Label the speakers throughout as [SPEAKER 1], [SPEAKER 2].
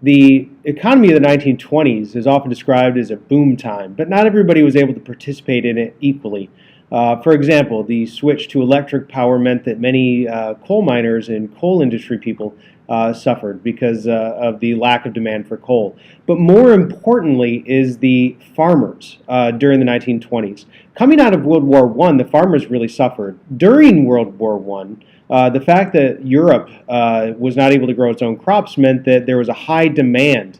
[SPEAKER 1] The economy of the 1920s is often described as a boom time, but not everybody was able to participate in it equally. For example, the switch to electric power meant that many coal miners and coal industry people suffered because of the lack of demand for coal. But more importantly is the farmers during the 1920s. Coming out of World War I, the farmers really suffered. During World War I, the fact that Europe was not able to grow its own crops meant that there was a high demand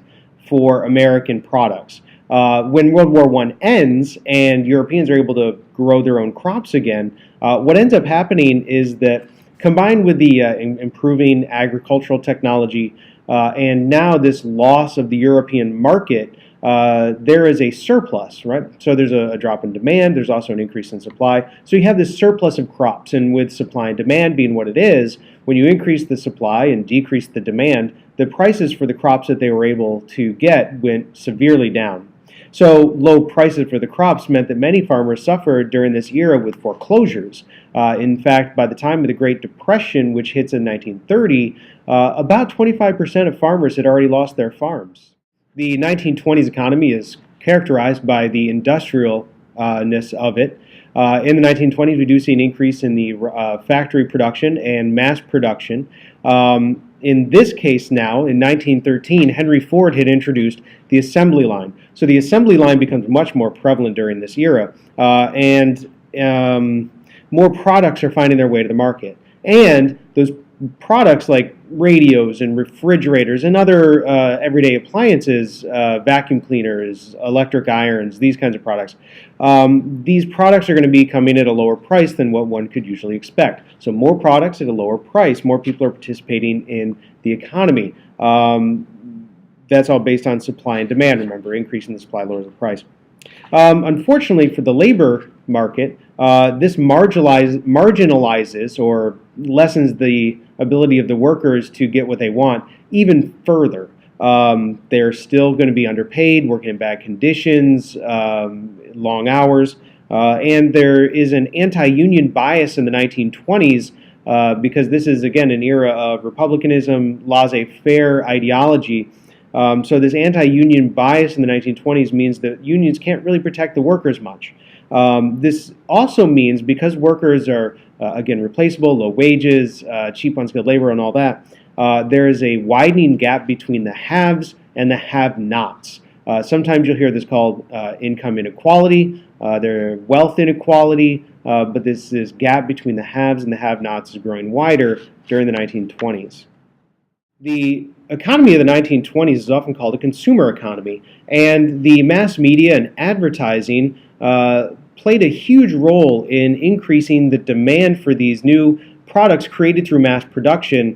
[SPEAKER 1] for American products. When World War I ends and Europeans are able to grow their own crops again, what ends up happening is that combined with the improving agricultural technology and now this loss of the European market, there is a surplus, right? So there's a drop in demand, there's also an increase in supply. So you have this surplus of crops, and with supply and demand being what it is, when you increase the supply and decrease the demand, the prices for the crops that they were able to get went severely down. So low prices for the crops meant that many farmers suffered during this era with foreclosures. In fact, by the time of the Great Depression, which hits in 1930, about 25% of farmers had already lost their farms. The 1920s economy is characterized by the industrialness of it. In the 1920s, we do see an increase in the factory production and mass production. In this case now, in 1913, Henry Ford had introduced the assembly line. So the assembly line becomes much more prevalent during this era, and more products are finding their way to the market. And those products like radios and refrigerators and other everyday appliances, vacuum cleaners, electric irons, these kinds of products, these products are going to be coming at a lower price than what one could usually expect. So more products at a lower price, more people are participating in the economy. That's all based on supply and demand. Remember, increasing the supply lowers the price. Unfortunately for the labor market, this marginalizes or lessens the ability of the workers to get what they want even further. They're still going to be underpaid, working in bad conditions, long hours, and there is an anti-union bias in the 1920s because this is, again, an era of republicanism, laissez-faire ideology. So this anti-union bias in the 1920s means that unions can't really protect the workers much. This also means because workers are, again, replaceable, low wages, cheap unskilled labor and all that, there is a widening gap between the haves and the have-nots. Sometimes you'll hear this called income inequality, wealth inequality, but this gap between the haves and the have-nots is growing wider during the 1920s. The economy of the 1920s is often called a consumer economy, and the mass media and advertising played a huge role in increasing the demand for these new products created through mass production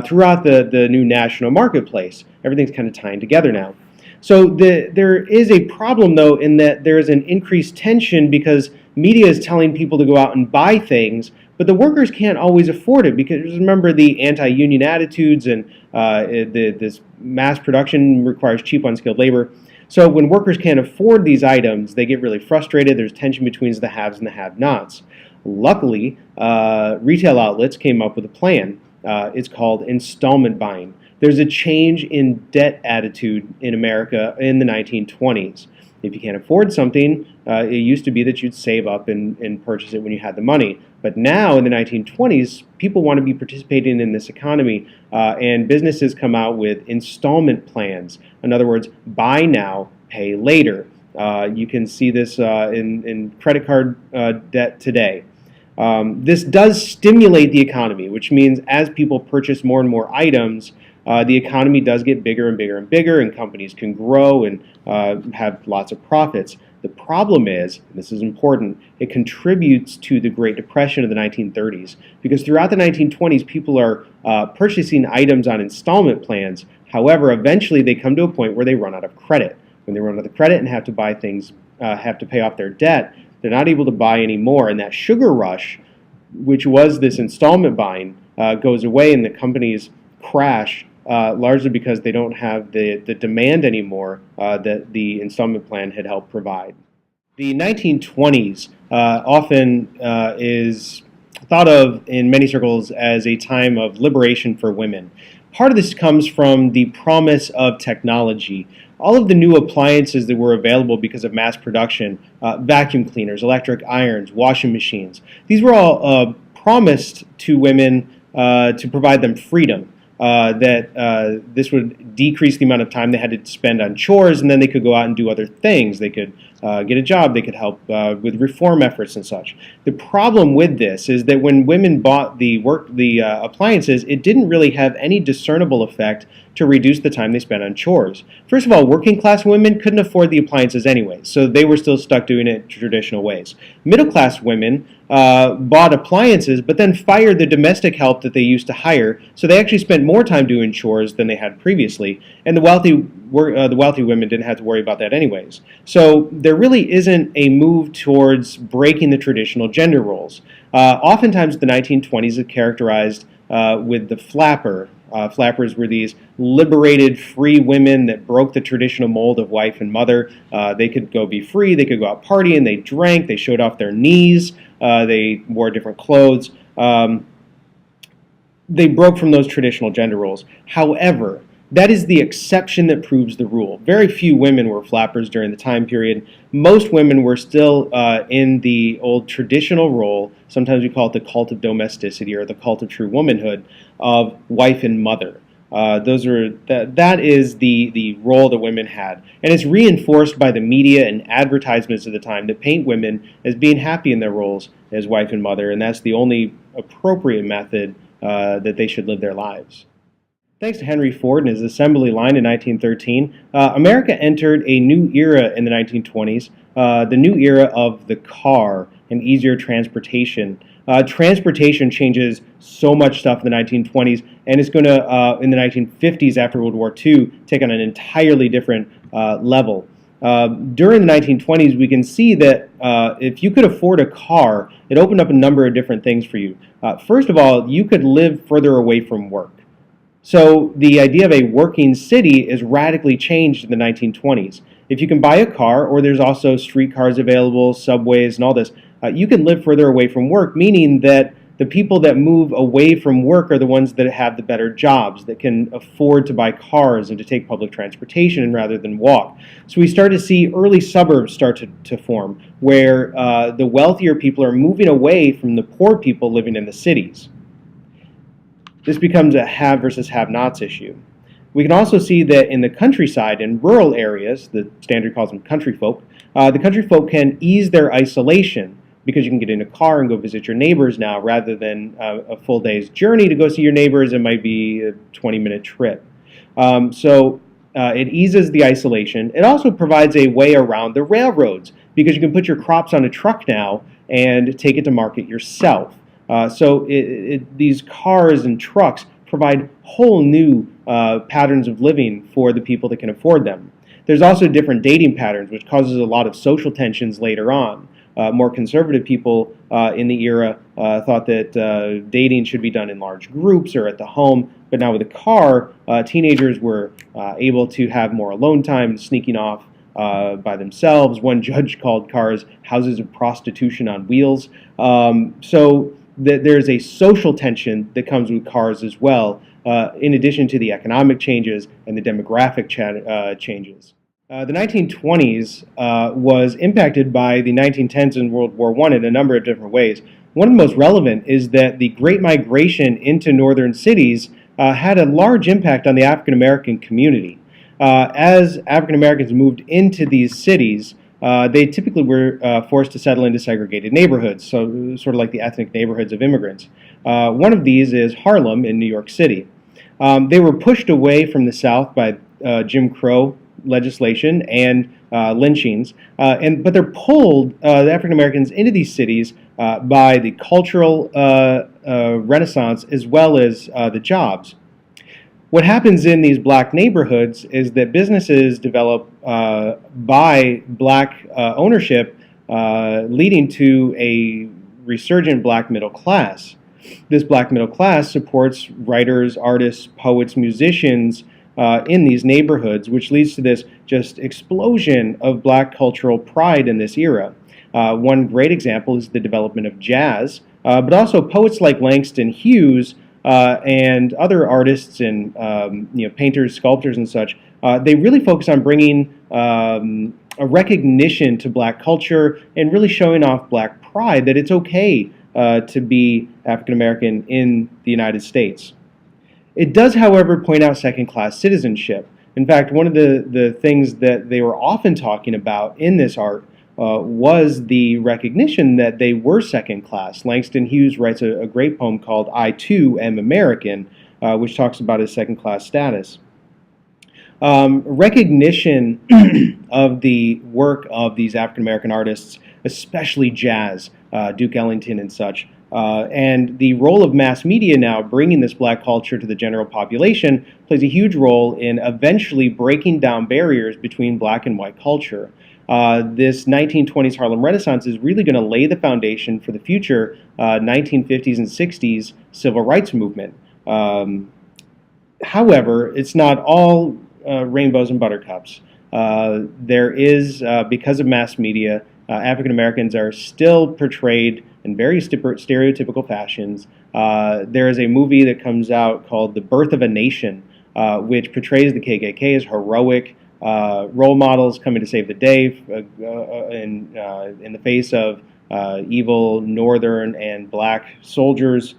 [SPEAKER 1] throughout the new national marketplace. Everything's kind of tying together now. So there is a problem, though, in that there is an increased tension because media is telling people to go out and buy things, but the workers can't always afford it because, remember, the anti-union attitudes and this mass production requires cheap, unskilled labor. So when workers can't afford these items, they get really frustrated. There's tension between the haves and the have-nots. Luckily, retail outlets came up with a plan. It's called installment buying. There's a change in debt attitude in America in the 1920s. If you can't afford something, it used to be that you'd save up and purchase it when you had the money. But now in the 1920s, people want to be participating in this economy, and businesses come out with installment plans. In other words, buy now, pay later. You can see this in credit card debt today. This does stimulate the economy, which means as people purchase more and more items, the economy does get bigger and bigger and bigger, and companies can grow and have lots of profits. The problem is, and this is important, it contributes to the Great Depression of the 1930s, because throughout the 1920s, people are purchasing items on installment plans. However, eventually they come to a point where they run out of credit. When they run out of credit and have to buy things, have to pay off their debt, they're not able to buy anymore, and that sugar rush, which was this installment buying, goes away, and the companies crash, largely because they don't have the demand anymore that the installment plan had helped provide. The 1920s often is thought of in many circles as a time of liberation for women. Part of this comes from the promise of technology. All of the new appliances that were available because of mass production, vacuum cleaners, electric irons, washing machines, these were all promised to women to provide them freedom. That this would decrease the amount of time they had to spend on chores, and then they could go out and do other things. They could get a job. They could help with reform efforts and such. The problem with this is that when women bought the appliances, it didn't really have any discernible effect to reduce the time they spent on chores. First of all, working class women couldn't afford the appliances anyway, so they were still stuck doing it traditional ways. Middle class women bought appliances, but then fired the domestic help that they used to hire, so they actually spent more time doing chores than they had previously, and the wealthy women didn't have to worry about that anyways. So there really isn't a move towards breaking the traditional gender roles. Oftentimes the 1920s is characterized with the flapper. Flappers were these liberated, free women that broke the traditional mold of wife and mother. They could go be free, they could go out partying, they drank, they showed off their knees, they wore different clothes. They broke from those traditional gender roles. However, that is the exception that proves the rule. Very few women were flappers during the time period. Most women were still in the old traditional role, sometimes we call it the cult of domesticity or the cult of true womanhood, of wife and mother. That is the role that women had. And it's reinforced by the media and advertisements of the time that paint women as being happy in their roles as wife and mother, and that's the only appropriate method that they should live their lives. Thanks to Henry Ford and his assembly line in 1913, America entered a new era in the 1920s, the new era of the car and easier transportation. Transportation changes so much stuff in the 1920s, and it's going to, in the 1950s after World War II, take on an entirely different level. During the 1920s, we can see that if you could afford a car, it opened up a number of different things for you. First of all, you could live further away from work. So the idea of a working city is radically changed in the 1920s. If you can buy a car, or there's also streetcars available, subways, and all this, you can live further away from work, meaning that the people that move away from work are the ones that have the better jobs, that can afford to buy cars and to take public transportation rather than walk. So we start to see early suburbs start to form, where the wealthier people are moving away from the poor people living in the cities. This becomes a have versus have-nots issue. We can also see that in the countryside, in rural areas, the standard calls them country folk, the country folk can ease their isolation because you can get in a car and go visit your neighbors now rather than a full day's journey to go see your neighbors. It might be a 20-minute trip. It eases the isolation. It also provides a way around the railroads because you can put your crops on a truck now and take it to market yourself. These cars and trucks provide whole new patterns of living for the people that can afford them. There's also different dating patterns, which causes a lot of social tensions later on. More conservative people in the era thought that dating should be done in large groups or at the home, but now with a car, teenagers were able to have more alone time, sneaking off by themselves. One judge called cars houses of prostitution on wheels. There's a social tension that comes with cars as well, in addition to the economic changes and the demographic changes. The 1920s was impacted by the 1910s and World War I in a number of different ways. One of the most relevant is that the Great Migration into northern cities had a large impact on the African American community. As African Americans moved into these cities, they typically were forced to settle into segregated neighborhoods, so sort of like the ethnic neighborhoods of immigrants. One of these is Harlem in New York City. They were pushed away from the South by Jim Crow legislation and lynchings, but they're pulled, the African Americans, into these cities by the cultural renaissance as well as the jobs. What happens in these black neighborhoods is that businesses develop by black ownership, leading to a resurgent black middle class. This black middle class supports writers, artists, poets, musicians in these neighborhoods, which leads to this just explosion of black cultural pride in this era. One great example is the development of jazz, but also poets like Langston Hughes and other artists and painters, sculptors, and such, they really focus on bringing a recognition to black culture and really showing off black pride that it's okay to be African American in the United States. It does, however, point out second-class citizenship. In fact, one of the things that they were often talking about in this art was the recognition that they were second class. Langston Hughes writes a great poem called I Too Am American, which talks about his second class status. Recognition of the work of these African American artists, especially jazz, Duke Ellington and such, and the role of mass media now bringing this black culture to the general population plays a huge role in eventually breaking down barriers between black and white culture. This 1920s Harlem Renaissance is really going to lay the foundation for the future 1950s and 60s civil rights movement. However, it's not all rainbows and buttercups. There is, because of mass media, African Americans are still portrayed in very stereotypical fashions. There is a movie that comes out called The Birth of a Nation, which portrays the KKK as heroic role models coming to save the day in the face of evil northern and black soldiers.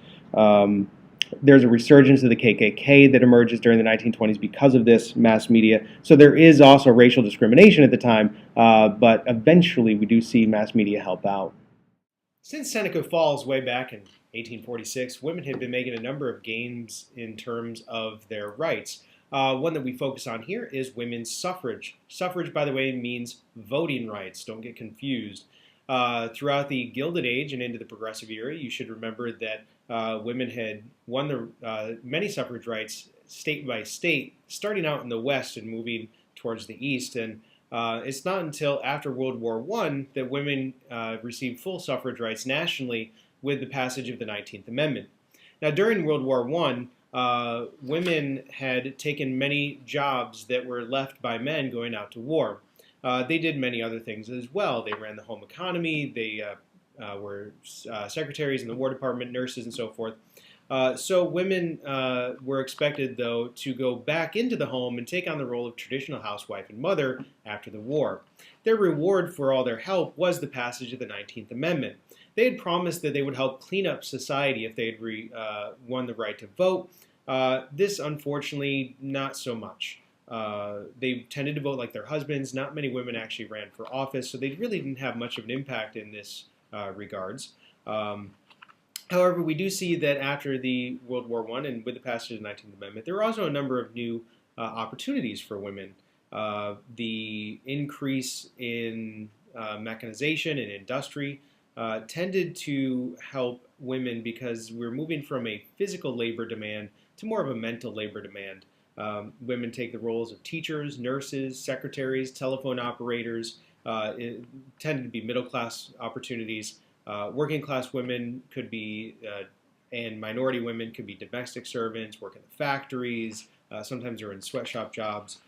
[SPEAKER 1] There's a resurgence of the KKK that emerges during the 1920s because of this mass media. So there is also racial discrimination at the time, but eventually we do see mass media help out. Since Seneca Falls way back in 1846, women had been making a number of gains in terms of their rights. One that we focus on here is women's suffrage. Suffrage, by the way, means voting rights. Don't get confused. Throughout the Gilded Age and into the Progressive Era, you should remember that women had won many suffrage rights state by state, starting out in the West and moving towards the East. And it's not until after World War I that women received full suffrage rights nationally with the passage of the 19th Amendment. Now, during World War I, women had taken many jobs that were left by men going out to war. They did many other things as well. They ran the home economy, they were secretaries in the War Department, nurses, and so forth. So women were expected, though, to go back into the home and take on the role of traditional housewife and mother after the war. Their reward for all their help was the passage of the 19th Amendment. They had promised that they would help clean up society if they had won the right to vote. This, unfortunately, not so much. They tended to vote like their husbands. Not many women actually ran for office, so they really didn't have much of an impact in this regards. However, we do see that after the World War I and with the passage of the 19th Amendment, there were also a number of new opportunities for women. The increase in mechanization and industry tended to help women because we're moving from a physical labor demand to more of a mental labor demand. Women take the roles of teachers, nurses, secretaries, telephone operators. It tended to be middle-class opportunities. Working-class women could be, and minority women could be domestic servants, work in the factories. Sometimes they're in sweatshop jobs.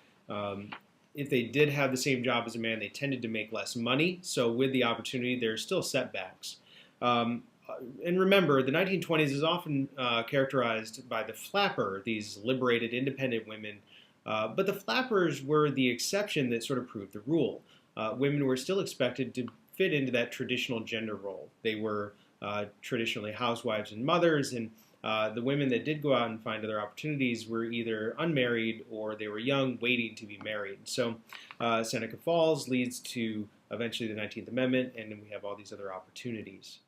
[SPEAKER 1] If they did have the same job as a man, they tended to make less money. So with the opportunity, there's still setbacks. And remember, the 1920s is often characterized by the flapper, these liberated, independent women. But the flappers were the exception that sort of proved the rule. Women were still expected to fit into that traditional gender role. They were traditionally housewives and mothers, and the women that did go out and find other opportunities were either unmarried or they were young, waiting to be married. So Seneca Falls leads to eventually the 19th Amendment, and then we have all these other opportunities.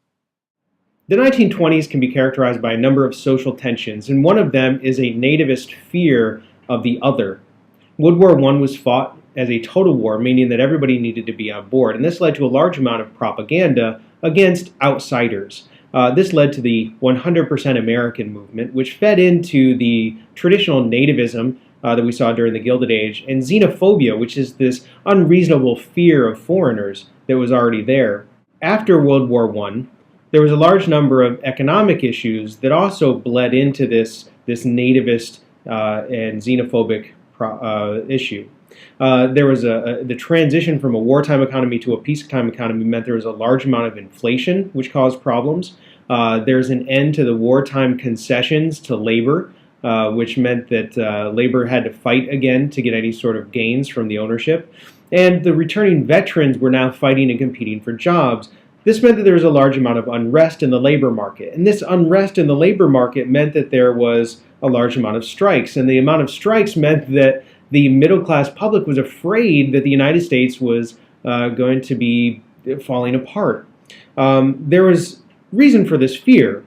[SPEAKER 1] The 1920s can be characterized by a number of social tensions, and one of them is a nativist fear of the other. World War I was fought as a total war, meaning that everybody needed to be on board, and this led to a large amount of propaganda against outsiders. This led to the 100% American movement, which fed into the traditional nativism that we saw during the Gilded Age, and xenophobia, which is this unreasonable fear of foreigners that was already there. After World War I, there was a large number of economic issues that also bled into this nativist and xenophobic issue. There was the transition from a wartime economy to a peacetime economy meant there was a large amount of inflation, which caused problems. There's an end to the wartime concessions to labor, which meant that labor had to fight again to get any sort of gains from the ownership. And the returning veterans were now fighting and competing for jobs. This meant that there was a large amount of unrest in the labor market. And this unrest in the labor market meant that there was a large amount of strikes. And the amount of strikes meant that the middle-class public was afraid that the United States was going to be falling apart. There was reason for this fear.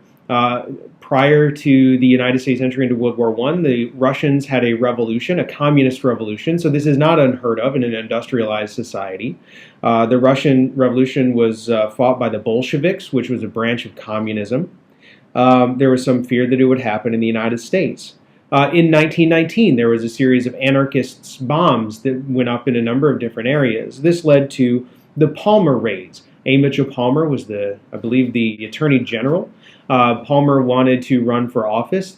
[SPEAKER 1] Prior to the United States entering into World War I, the Russians had a revolution, a communist revolution, so this is not unheard of in an industrialized society. The Russian Revolution was fought by the Bolsheviks, which was a branch of communism. There was some fear that it would happen in the United States. In 1919, there was a series of anarchist bombs that went up in a number of different areas. This led to the Palmer raids. A. Mitchell Palmer was I believe, the Attorney General. Palmer wanted to run for office,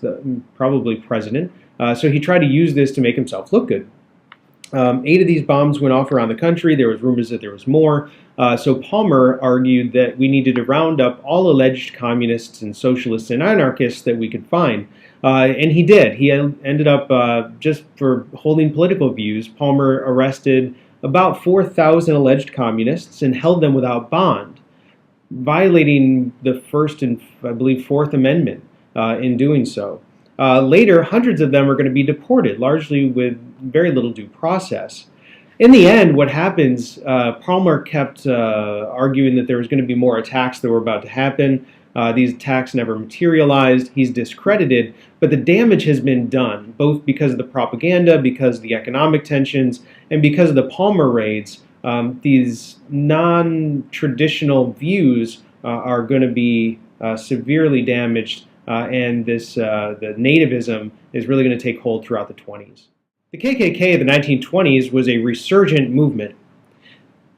[SPEAKER 1] probably president, so he tried to use this to make himself look good. 8 of these bombs went off around the country. There was rumors that there was more. So Palmer argued that we needed to round up all alleged communists and socialists and anarchists that we could find. And he did. He ended up, just for holding political views, Palmer arrested about 4,000 alleged communists and held them without bond, violating the First and, I believe, Fourth Amendment in doing so. Later, hundreds of them are going to be deported, largely with very little due process. In the end, what happens, Palmer kept arguing that there was going to be more attacks that were about to happen. These attacks never materialized. He's discredited, but the damage has been done, both because of the propaganda, because of the economic tensions, and because of the Palmer raids. These non-traditional views are going to be severely damaged, and the nativism is really going to take hold throughout the 20s. The KKK of the 1920s was a resurgent movement.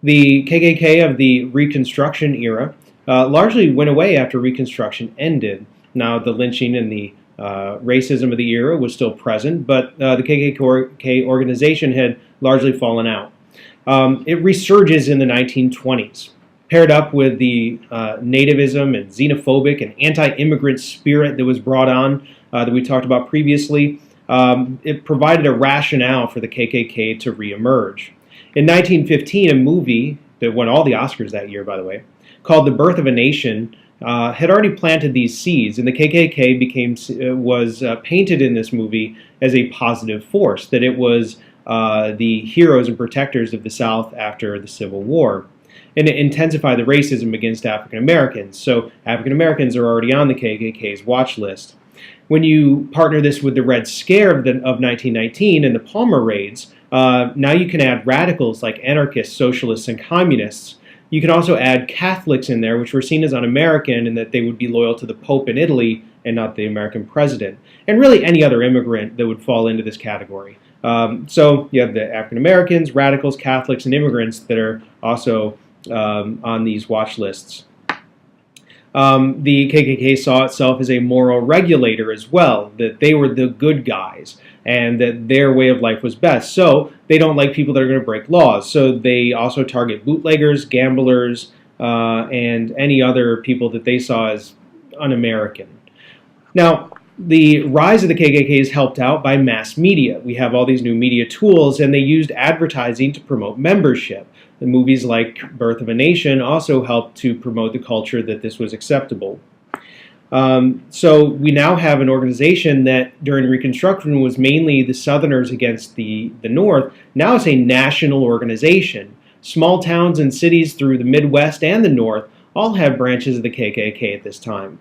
[SPEAKER 1] The KKK of the Reconstruction era largely went away after Reconstruction ended. Now, the lynching and the racism of the era was still present, but the KKK organization had largely fallen out. It resurges in the 1920s, paired up with the nativism and xenophobic and anti-immigrant spirit that was brought on that we talked about previously. It provided a rationale for the KKK to reemerge. In 1915, a movie that won all the Oscars that year, by the way, called The Birth of a Nation, had already planted these seeds, and the KKK was painted in this movie as a positive force, that it was the heroes and protectors of the South after the Civil War. And it intensified the racism against African Americans. So African Americans are already on the KKK's watch list. When you partner this with the Red Scare of 1919 and the Palmer raids, now you can add radicals like anarchists, socialists, and communists. You can also add Catholics in there, which were seen as un-American and that they would be loyal to the Pope in Italy and not the American president. And really any other immigrant that would fall into this category. So you have the African Americans, radicals, Catholics, and immigrants that are also on these watch lists. The KKK saw itself as a moral regulator as well, that they were the good guys and that their way of life was best. So they don't like people that are going to break laws. So they also target bootleggers, gamblers, and any other people that they saw as un-American. Now, the rise of the KKK is helped out by mass media. We have all these new media tools, and they used advertising to promote membership. The movies like Birth of a Nation also helped to promote the culture that this was acceptable. So we now have an organization that during Reconstruction was mainly the Southerners against the North. Now it's a national organization. Small towns and cities through the Midwest and the North all have branches of the KKK at this time.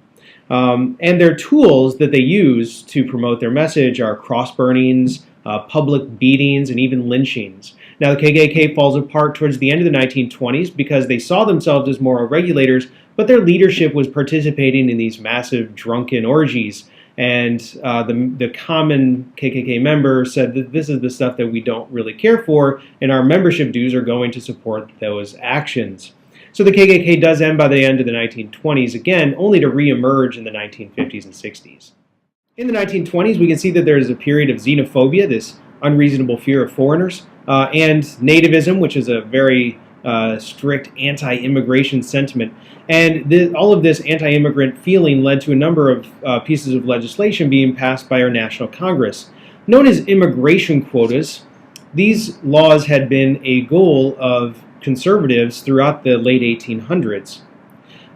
[SPEAKER 1] And their tools that they use to promote their message are cross burnings, public beatings, and even lynchings. Now, the KKK falls apart towards the end of the 1920s because they saw themselves as moral regulators, but their leadership was participating in these massive drunken orgies. And the common KKK member said that this is the stuff that we don't really care for, and our membership dues are going to support those actions. So the KKK does end by the end of the 1920s, again, only to reemerge in the 1950s and 60s. In the 1920s, we can see that there is a period of xenophobia, this unreasonable fear of foreigners, and nativism, which is a very strict anti-immigration sentiment. And all of this anti-immigrant feeling led to a number of pieces of legislation being passed by our National Congress. Known as immigration quotas, these laws had been a goal of conservatives throughout the late 1800s.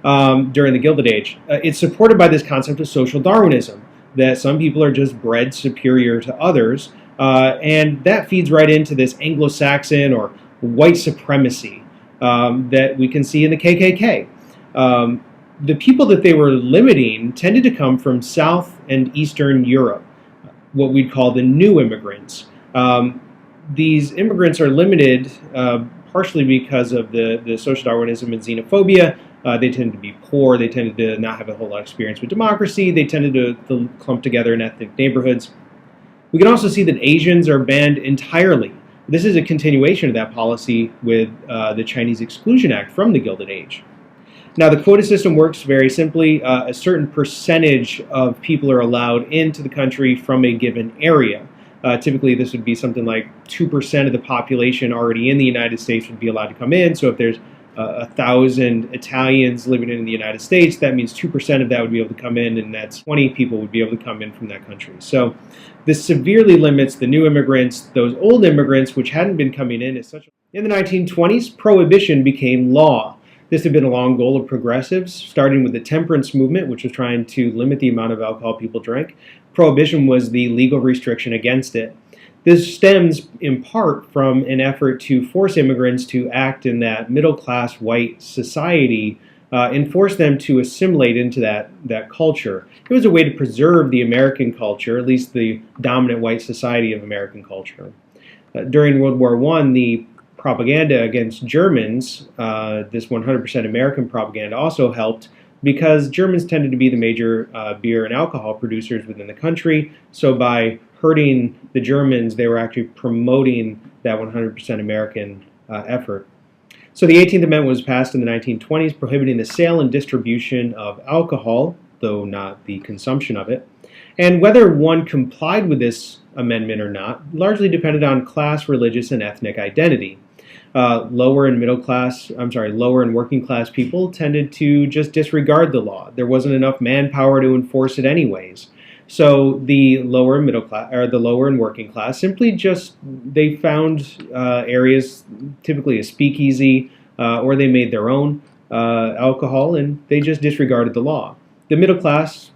[SPEAKER 1] During the Gilded Age. It's supported by this concept of social Darwinism, that some people are just bred superior to others, and that feeds right into this Anglo-Saxon or white supremacy that we can see in the KKK. The people that they were limiting tended to come from South and Eastern Europe, what we'd call the new immigrants. These immigrants are limited partially because of the social Darwinism and xenophobia. They tended to be poor. They tended to not have a whole lot of experience with democracy. They tended to clump together in ethnic neighborhoods. We can also see that Asians are banned entirely. This is a continuation of that policy with the Chinese Exclusion Act from the Gilded Age. Now, the quota system works very simply. A certain percentage of people are allowed into the country from a given area. Typically, this would be something like 2% of the population already in the United States would be allowed to come in. So if there's 1,000 Italians living in the United States, that means 2% of that would be able to come in, and that's 20 people would be able to come in from that country. So this severely limits the new immigrants, those old immigrants, which hadn't been coming in as such. In the 1920s, Prohibition became law. This had been a long goal of progressives, starting with the temperance movement, which was trying to limit the amount of alcohol people drank. Prohibition was the legal restriction against it. This stems in part from an effort to force immigrants to act in that middle-class white society and force them to assimilate into that culture. It was a way to preserve the American culture, at least the dominant white society of American culture. During World War I, the propaganda against Germans, this 100% American propaganda, also helped because Germans tended to be the major beer and alcohol producers within the country. So by hurting the Germans, they were actually promoting that 100% American effort. So the 18th Amendment was passed in the 1920s, prohibiting the sale and distribution of alcohol, though not the consumption of it. And whether one complied with this amendment or not largely depended on class, religious, and ethnic identity. Lower and working class people tended to just disregard the law. There wasn't enough manpower to enforce it anyways. So the lower and middle class, or the lower and working class, simply they found areas, typically a speakeasy, or they made their own alcohol, and they just disregarded the law. The middle class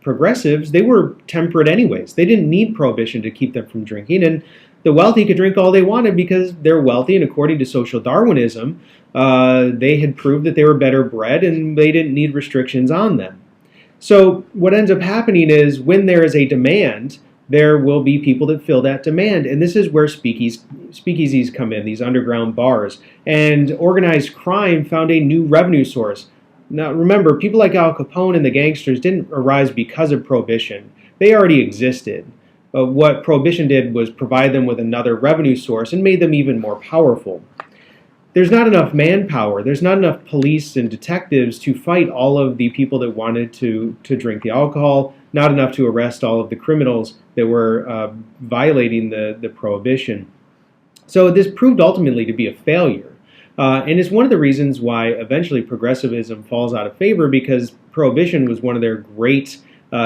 [SPEAKER 1] progressives, they were temperate anyways. They didn't need prohibition to keep them from drinking, and the wealthy could drink all they wanted because they're wealthy, and according to social Darwinism, they had proved that they were better bred and they didn't need restrictions on them. So what ends up happening is when there is a demand, there will be people that fill that demand. And this is where speakeasies come in, these underground bars. And organized crime found a new revenue source. Now remember, people like Al Capone and the gangsters didn't arise because of Prohibition. They already existed. What Prohibition did was provide them with another revenue source and made them even more powerful. There's not enough manpower, there's not enough police and detectives to fight all of the people that wanted to drink the alcohol, not enough to arrest all of the criminals that were violating the prohibition. So this proved ultimately to be a failure. And it's one of the reasons why eventually progressivism falls out of favor, because Prohibition was one of their great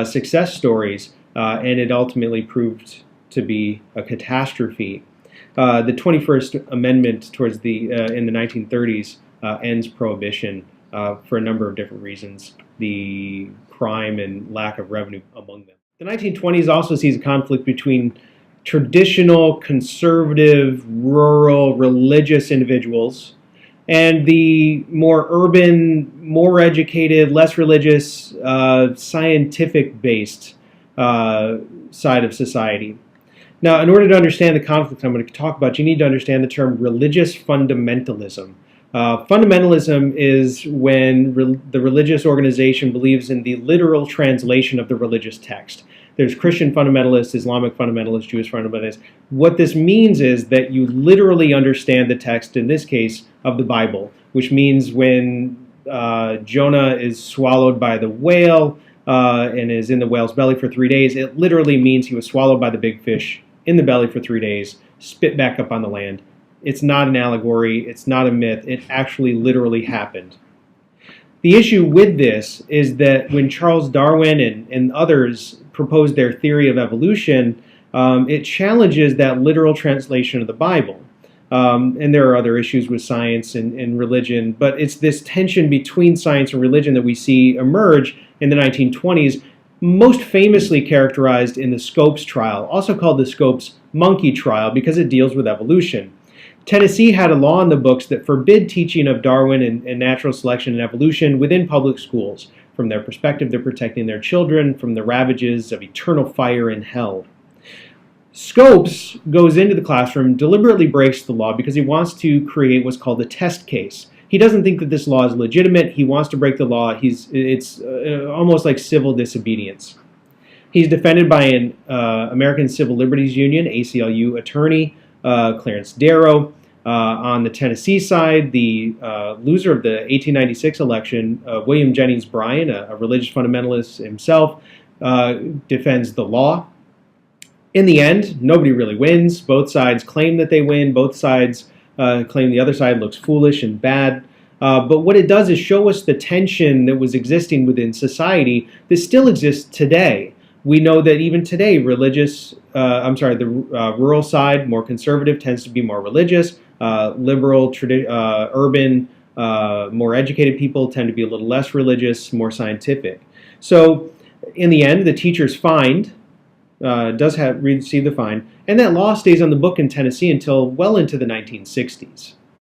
[SPEAKER 1] success stories, and it ultimately proved to be a catastrophe. The 21st Amendment in the 1930s ends Prohibition for a number of different reasons, the crime and lack of revenue among them. The 1920s also sees a conflict between traditional, conservative, rural, religious individuals and the more urban, more educated, less religious, scientific-based side of society. Now, in order to understand the conflict I'm going to talk about, you need to understand the term religious fundamentalism. Fundamentalism is when the religious organization believes in the literal translation of the religious text. There's Christian fundamentalists, Islamic fundamentalists, Jewish fundamentalists. What this means is that you literally understand the text, in this case, of the Bible, which means when Jonah is swallowed by the whale and is in the whale's belly for 3 days, it literally means he was swallowed by the big fish in the belly for 3 days, spit back up on the land, It's not an allegory. It's not a myth. It actually literally happened. The issue with this is that when Charles Darwin and others proposed their theory of evolution, it challenges that literal translation of the Bible. And there are other issues with science and religion, but it's this tension between science and religion that we see emerge in the 1920s, most famously characterized in the Scopes trial, also called the Scopes monkey trial because it deals with evolution. Tennessee had a law in the books that forbid teaching of Darwin and natural selection and evolution within public schools. From their perspective, they're protecting their children from the ravages of eternal fire in hell. Scopes goes into the classroom, deliberately breaks the law because he wants to create what's called a test case. He doesn't think that this law is legitimate. He wants to break the law. It's almost like civil disobedience. He's defended by an American Civil Liberties Union, ACLU attorney, Clarence Darrow. On the Tennessee side, the loser of the 1896 election, William Jennings Bryan, a religious fundamentalist himself, defends the law. In the end, nobody really wins. Both sides claim that they win. Both sides claim the other side looks foolish and bad. But what it does is show us the tension that was existing within society that still exists today. We know that even today, the rural side, more conservative, tends to be more religious. Liberal, urban, more educated people tend to be a little less religious, more scientific. So in the end, the teacher's fined, receive the fine, and that law stays on the book in Tennessee until well into the 1960s.